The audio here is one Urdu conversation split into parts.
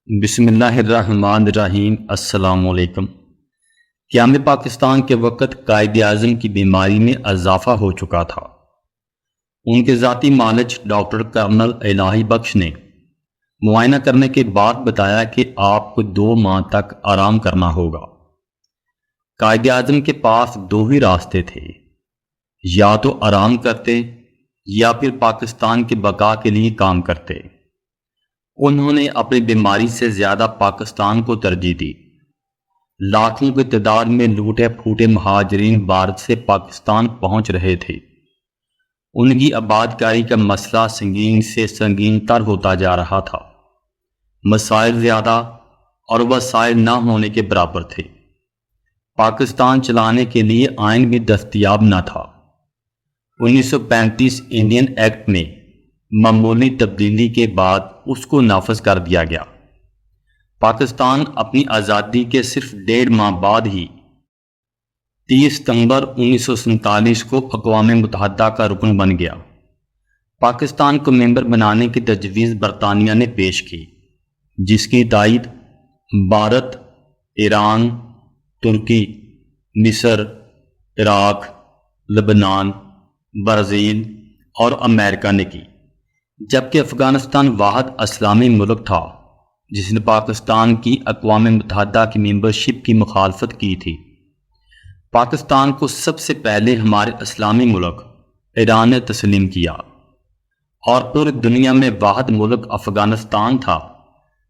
بسم اللہ الرحمن الرحیم۔ السلام علیکم۔ قیام پاکستان کے وقت قائد اعظم کی بیماری میں اضافہ ہو چکا تھا۔ ان کے ذاتی معالج ڈاکٹر کرنل الہی بخش نے معائنہ کرنے کے بعد بتایا کہ آپ کو 2 ماہ تک آرام کرنا ہوگا۔ قائد اعظم کے پاس 2 ہی راستے تھے، یا تو آرام کرتے یا پھر پاکستان کے بقا کے لیے کام کرتے۔ انہوں نے اپنی بیماری سے زیادہ پاکستان کو ترجیح دی۔ لاکھوں کی تعداد میں لوٹے پھوٹے مہاجرین بھارت سے پاکستان پہنچ رہے تھے۔ ان کی آبادکاری کا مسئلہ سنگین سے سنگین تر ہوتا جا رہا تھا۔ مسائل زیادہ اور وسائل نہ ہونے کے برابر تھے۔ پاکستان چلانے کے لیے آئین بھی دستیاب نہ تھا۔ 1935 انڈین ایکٹ میں معمولی تبدیلی کے بعد اس کو نافذ کر دیا گیا۔ پاکستان اپنی آزادی کے صرف 1.5 ماہ بعد ہی 30 ستمبر 1947 کو اقوام متحدہ کا رکن بن گیا۔ پاکستان کو ممبر بنانے کی تجویز برطانیہ نے پیش کی، جس کی تائید بھارت، ایران، ترکی، مصر، عراق، لبنان، برازیل اور امریکہ نے کی، جبکہ افغانستان واحد اسلامی ملک تھا جس نے پاکستان کی اقوام متحدہ کی ممبرشپ کی مخالفت کی تھی۔ پاکستان کو سب سے پہلے ہمارے اسلامی ملک ایران نے تسلیم کیا، اور پوری دنیا میں واحد ملک افغانستان تھا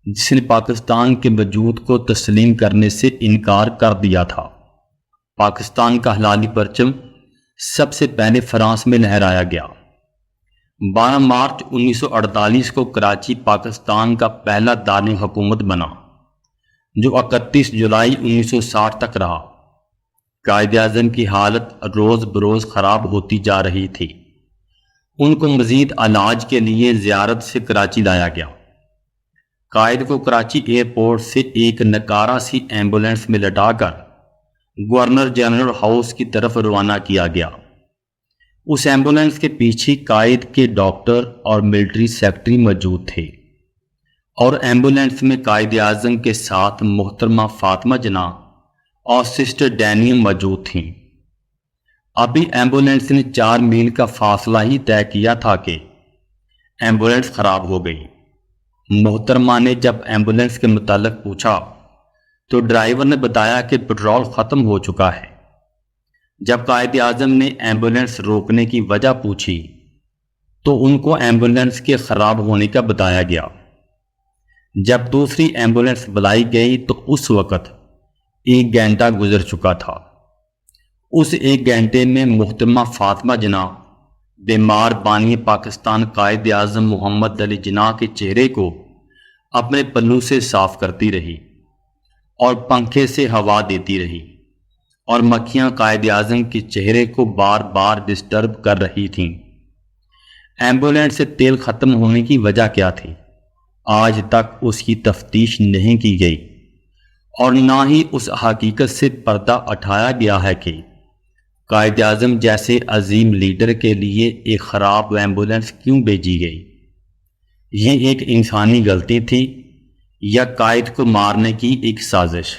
جس نے پاکستان کے وجود کو تسلیم کرنے سے انکار کر دیا تھا۔ پاکستان کا ہلالی پرچم سب سے پہلے فرانس میں لہرایا گیا۔ 12 مارچ 1948 کو کراچی پاکستان کا پہلا دارالحکومت بنا، جو 31 جولائی 1960 تک رہا۔ قائد اعظم کی حالت روز بروز خراب ہوتی جا رہی تھی۔ ان کو مزید علاج کے لیے زیارت سے کراچی لایا گیا۔ قائد کو کراچی ایئرپورٹ سے ایک نکارہ سی ایمبولینس میں لٹا کر گورنر جنرل ہاؤس کی طرف روانہ کیا گیا۔ اس ایمبولینس کے پیچھے قائد کے ڈاکٹر اور ملٹری سیکرٹری موجود تھے، اور ایمبولینس میں قائد اعظم کے ساتھ محترمہ فاطمہ جناح اور سسٹر ڈینیم موجود تھیں۔ ابھی ایمبولینس نے 4 میل کا فاصلہ ہی طے کیا تھا کہ ایمبولینس خراب ہو گئی۔ محترمہ نے جب ایمبولینس کے متعلق پوچھا تو ڈرائیور نے بتایا کہ پٹرول ختم ہو چکا ہے۔ جب قائد اعظم نے ایمبولینس روکنے کی وجہ پوچھی تو ان کو ایمبولینس کے خراب ہونے کا بتایا گیا۔ جب دوسری ایمبولینس بلائی گئی تو اس وقت 1 گھنٹہ گزر چکا تھا۔ اس 1 گھنٹے میں محترمہ فاطمہ جناح بیمار بانی پاکستان قائد اعظم محمد علی جناح کے چہرے کو اپنے پلو سے صاف کرتی رہی اور پنکھے سے ہوا دیتی رہی، اور مکھیاں قائد اعظم کے چہرے کو بار بار ڈسٹرب کر رہی تھیں۔ ایمبولینس سے تیل ختم ہونے کی وجہ کیا تھی، آج تک اس کی تفتیش نہیں کی گئی، اور نہ ہی اس حقیقت سے پردہ اٹھایا گیا ہے کہ قائد اعظم جیسے عظیم لیڈر کے لیے ایک خراب ایمبولینس کیوں بھیجی گئی۔ یہ ایک انسانی غلطی تھی یا قائد کو مارنے کی ایک سازش؟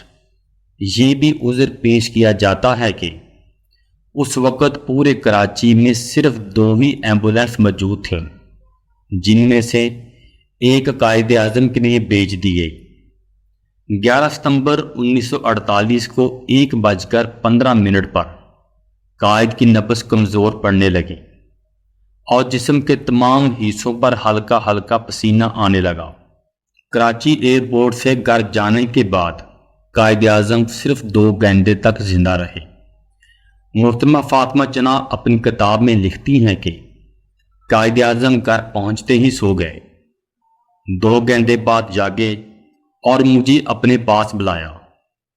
یہ بھی عذر پیش کیا جاتا ہے کہ اس وقت پورے کراچی میں صرف 2 ہی ایمبولینس موجود تھیں، جن میں سے ایک قائد اعظم کے لیے بھیج دی گئی۔ 11 ستمبر 1948 کو 1:15 پر قائد کی نبض کمزور پڑنے لگی اور جسم کے تمام حصوں پر ہلکا ہلکا پسینہ آنے لگا۔ کراچی ایئرپورٹ سے گھر جانے کے بعد قائد اعظم صرف 2 گھنٹے تک زندہ رہے۔ محترمہ فاطمہ جناح اپنی کتاب میں لکھتی ہیں کہ قائد اعظم گھر پہنچتے ہی سو گئے، 2 گھنٹے بعد جاگے اور مجھے اپنے پاس بلایا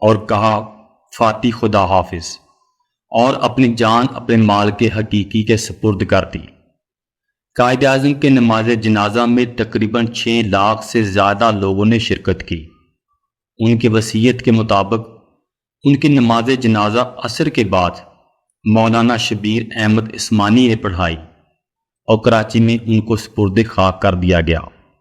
اور کہا فاتح خدا حافظ، اور اپنی جان اپنے مال کے حقیقی کے سپرد کر دی۔ قائد اعظم کے نماز جنازہ میں تقریباً 6 لاکھ سے زیادہ لوگوں نے شرکت کی۔ ان کی وصیت کے مطابق ان کی نماز جنازہ عصر کے بعد مولانا شبیر احمد عثمانی نے پڑھائی اور کراچی میں ان کو سپرد خاک کر دیا گیا۔